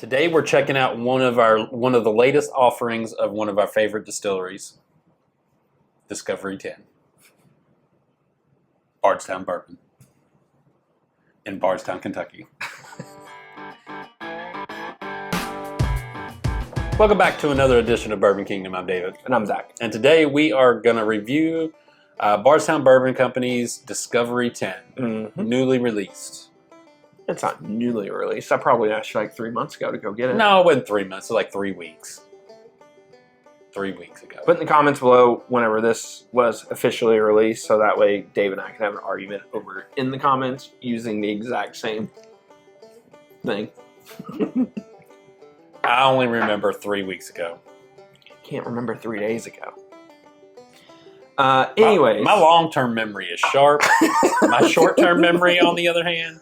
Today we're checking out one of the latest offerings of one of our favorite distilleries, Discovery 10, Bardstown Bourbon, in Bardstown, Kentucky. Welcome back to another edition of Bourbon Kingdom. I'm David. And I'm Zach. And today we are going to review Bardstown Bourbon Company's Discovery 10, newly released. It's not newly released. I probably asked you like 3 months ago to go get it. No, it wasn't 3 months. It was like 3 weeks. 3 weeks ago. Put in the comments below whenever this was officially released, so that way Dave and I can have an argument over in the comments using the exact same thing. I only remember 3 weeks ago. Can't remember 3 days ago. Anyways. My long-term memory is sharp. My short-term memory, on the other hand,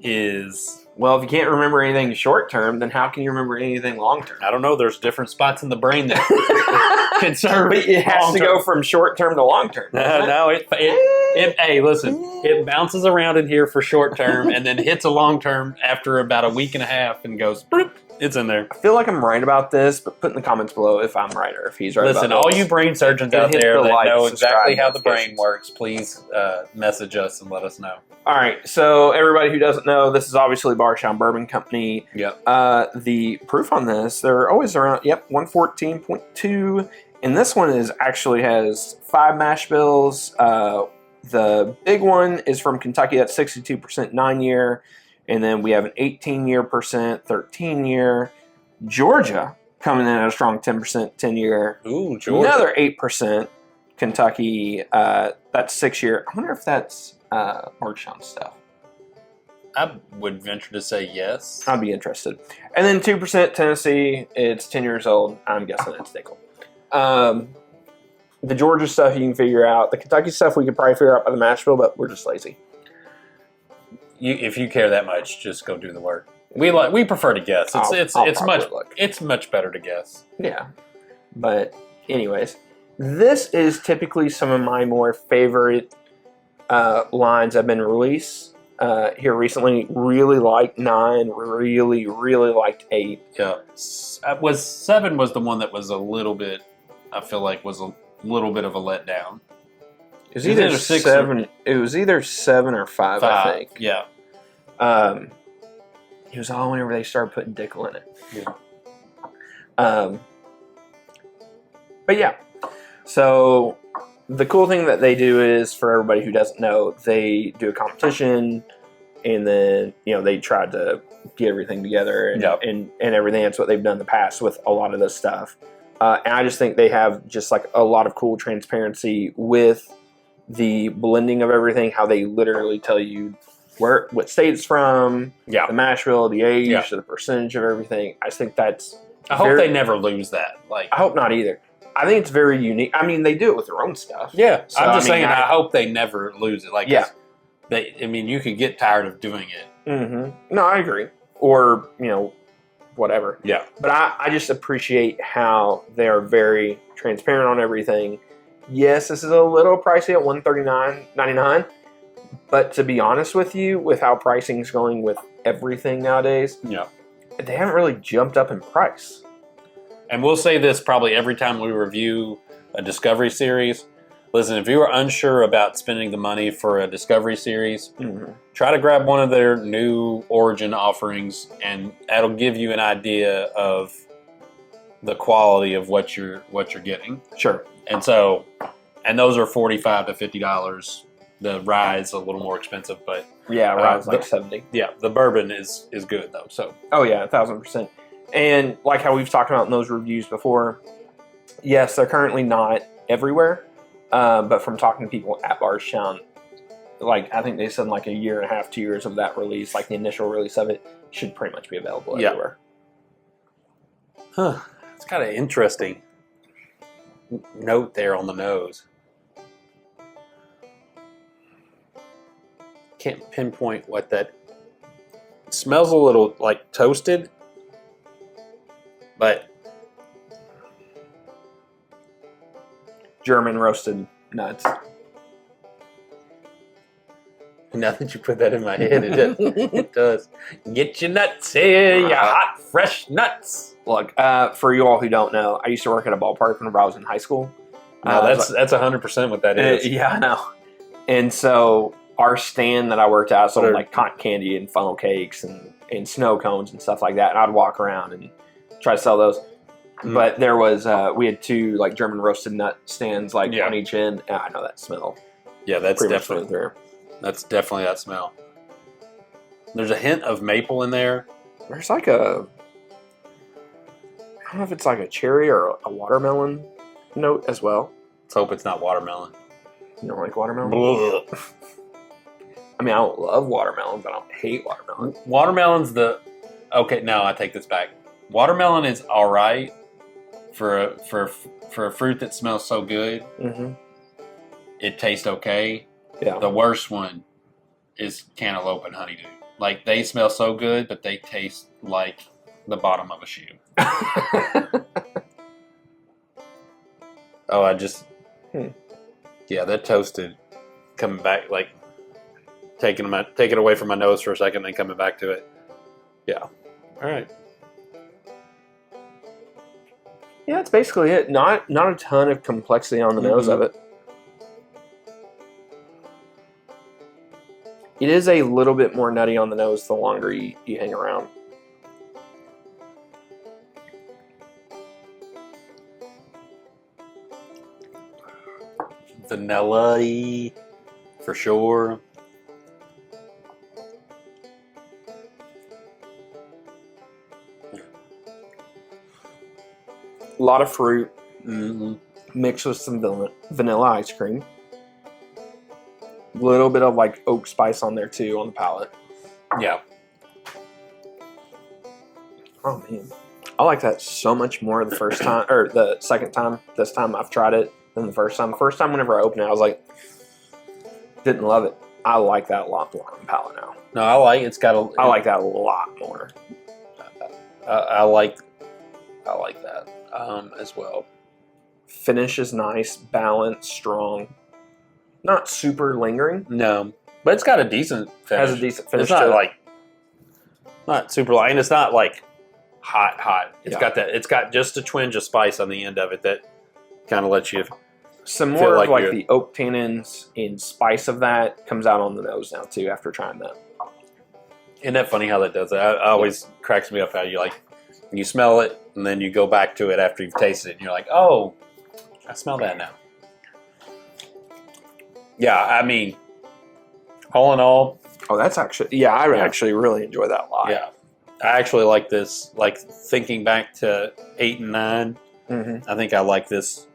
is... Well, if you can't remember anything short-term, then how can you remember anything long-term? I don't know. There's different spots in the brain that can serve. But it has to go from short-term to long-term. No, hey, listen. It bounces around in here for short-term and then hits a long-term after about a week and a half and goes, bloop, it's in there. I feel like I'm right about this, but put in the comments below if I'm right or if he's right. Listen, about all you brain surgeons out there that know exactly how the brain works, please message us and let us know. All right, so everybody who doesn't know, this is obviously Bardstown Bourbon Company. Yep. The proof on this, they're always around, 114.2. And this one actually has 5 mash bills. The big one is from Kentucky, that's 62% 9-year. And then we have an 18-year percent, 13-year. Georgia coming in at a strong 10% 10-year. Ooh, Georgia. Another 8%. Kentucky, that's 6-year. I wonder if that's Bardstown stuff. I would venture to say yes. I'd be interested. And then 2% Tennessee. It's 10 years old. I'm guessing it's nickel. The Georgia stuff you can figure out. The Kentucky stuff we could probably figure out by the mash bill, but we're just lazy. If you care that much, just go do the work. We prefer to guess. It's much better to guess. Yeah, but anyways, this is typically some of my more favorite lines that have been released here recently. Really liked 9. Really liked 8. Yeah, 7 was the one that was a little bit. I feel like was a little bit of a letdown. It was either 7. It was either 7 or 5. I think. Yeah. It was all whenever they started putting Dickel in it. Yeah. But yeah. So the cool thing that they do is, for everybody who doesn't know, they do a competition, and then they try to get everything together and everything. That's what they've done in the past with a lot of this stuff. And I just think they have just like a lot of cool transparency with the blending of everything, how they literally tell you what state it's from, the mash bill, the age, the percentage of everything. I just think that's... I hope they never lose that. I hope not either. I think it's very unique. I mean, they do it with their own stuff. Yeah, so, I'm just saying I hope they never lose it. You could get tired of doing it. Mm-hmm. No, I agree. Or, whatever. Yeah. But I just appreciate how they're very transparent on everything. Yes, this is a little pricey at $139.99. But to be honest with you, with how pricing is going with everything nowadays, they haven't really jumped up in price. And we'll say this probably every time we review a Discovery series. Listen, if you are unsure about spending the money for a Discovery series, try to grab one of their new Origin offerings, and that'll give you an idea of the quality of what you're getting. Sure. And those are $45 to $50. The rye's a little more expensive, but rye's like $70. Yeah, the bourbon is good though. So 1,000%. And like how we've talked about in those reviews before, yes, they're currently not everywhere, but from talking to people at Bardstown, I think they said a year and a half, 2 years of that release, the initial release of it, should pretty much be available everywhere. Huh. It's kind of interesting note there on the nose. Can't pinpoint what that smells. A little toasted, but German roasted nuts. Now that you put that in my head, it does. Get your nuts here, your hot, fresh nuts. Look, for you all who don't know, I used to work at a ballpark whenever I was in high school. No, that's 100% what that is. Yeah, I know. And so our stand that I worked at sold like cotton candy and funnel cakes and snow cones and stuff like that. And I'd walk around and try to sell those. But there was, we had 2 like German roasted nut stands like on each end. And I know that smell. Yeah, that's definitely that smell. There's a hint of maple in there. There's like I don't know if it's like a cherry or a watermelon note as well. Let's hope it's not watermelon. You don't like watermelon? I mean, I don't love watermelon, but I don't hate watermelon. Watermelon's okay. No, I take this back. Watermelon is all right for a fruit that smells so good. Mm-hmm. It tastes okay. Yeah. The worst one is cantaloupe and honeydew. Like they smell so good, but they taste like the bottom of a shoe. Oh, yeah, that toasted coming back, like taking it away from my nose for a second, then coming back to it. Yeah. All right. Yeah, that's basically it. Not a ton of complexity on the nose of it. It is a little bit more nutty on the nose the longer you hang around. Vanilla-y, for sure. A lot of fruit mixed with some vanilla ice cream. A little bit of like oak spice on there too on the palate. Yeah. Oh man, I like that so much more the first time or the second time. This time I've tried it than the first time. The first time whenever I opened it, I was like, didn't love it. I like that a lot more on the palate now. No, I like I like that a lot more. I like that as well. Finish is nice, balanced, strong. Not super lingering. No, but it's got a decent finish. Has a decent finish. It's not not super light, and it's not like hot. It's got that. It's got just a twinge of spice on the end of it that kind of lets you. Some more of like the oak tannins and spice of that comes out on the nose now too after trying that. Isn't that funny how that does it? It always cracks me up how you smell it and then you go back to it after you've tasted it and you're like, oh, I smell that now. Yeah, I mean, all in all. Oh, that's actually, I actually really enjoy that a lot. Yeah. I actually like this, like thinking back to 8 and 9, I think I like this.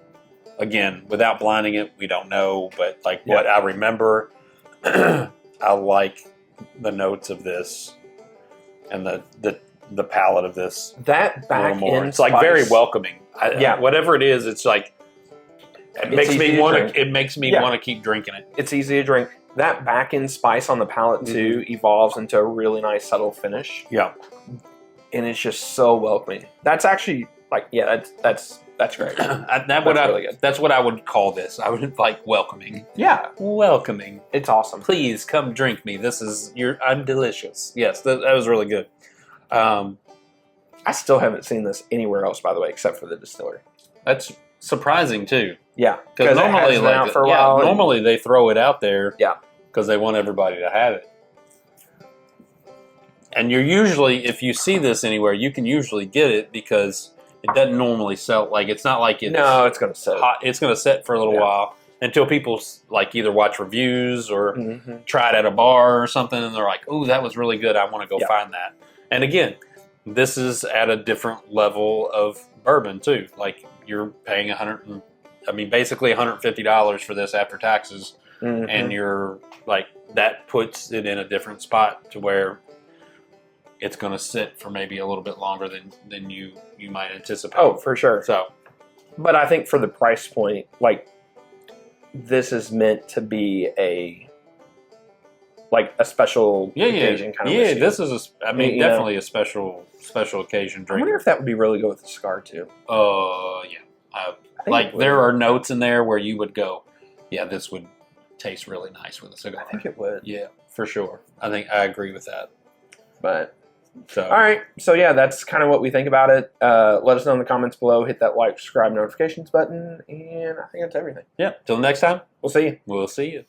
Again, without blinding it, we don't know, but like what I remember, I like the notes of this and the palate of this. That back end, it's like very welcoming. Whatever it is, it's like it makes me want to keep drinking it. It's easy to drink. That back end spice on the palate too evolves into a really nice subtle finish. Yeah, and it's just so welcoming. That's actually that's great. Really good. That's what I would call this. I would like welcoming. Yeah, welcoming. It's awesome. Please come drink me. I'm delicious. Yes, that was really good. I still haven't seen this anywhere else, by the way, except for the distillery. That's surprising too. Yeah, because normally, normally they throw it out there. Yeah, because they want everybody to have it. And you're usually, if you see this anywhere, you can usually get it because it doesn't normally sell. Like it's not like it's it's going to sit. It's going to sit for a little while until people like either watch reviews or try it at a bar or something, and they're like, "Ooh, that was really good. I want to go find that." And again, this is at a different level of bourbon too. Like you're paying basically $150 for this after taxes, and you're like that puts it in a different spot to where it's going to sit for maybe a little bit longer than you might anticipate. Oh, for sure. So, but I think for the price point, like this is meant to be a special occasion kind of whiskey. This is definitely a special occasion drink. I wonder if that would be really good with the cigar too. Yeah. Like there are notes in there where you would go, yeah, this would taste really nice with a cigar. I think it would. Yeah, for sure. I think I agree with that. But So, all right, so yeah, that's kind of what we think about it. Let us know in the comments below. Hit that like, subscribe, notifications button, and I think that's everything. Yeah. Till next time, We'll see you. we'll see you.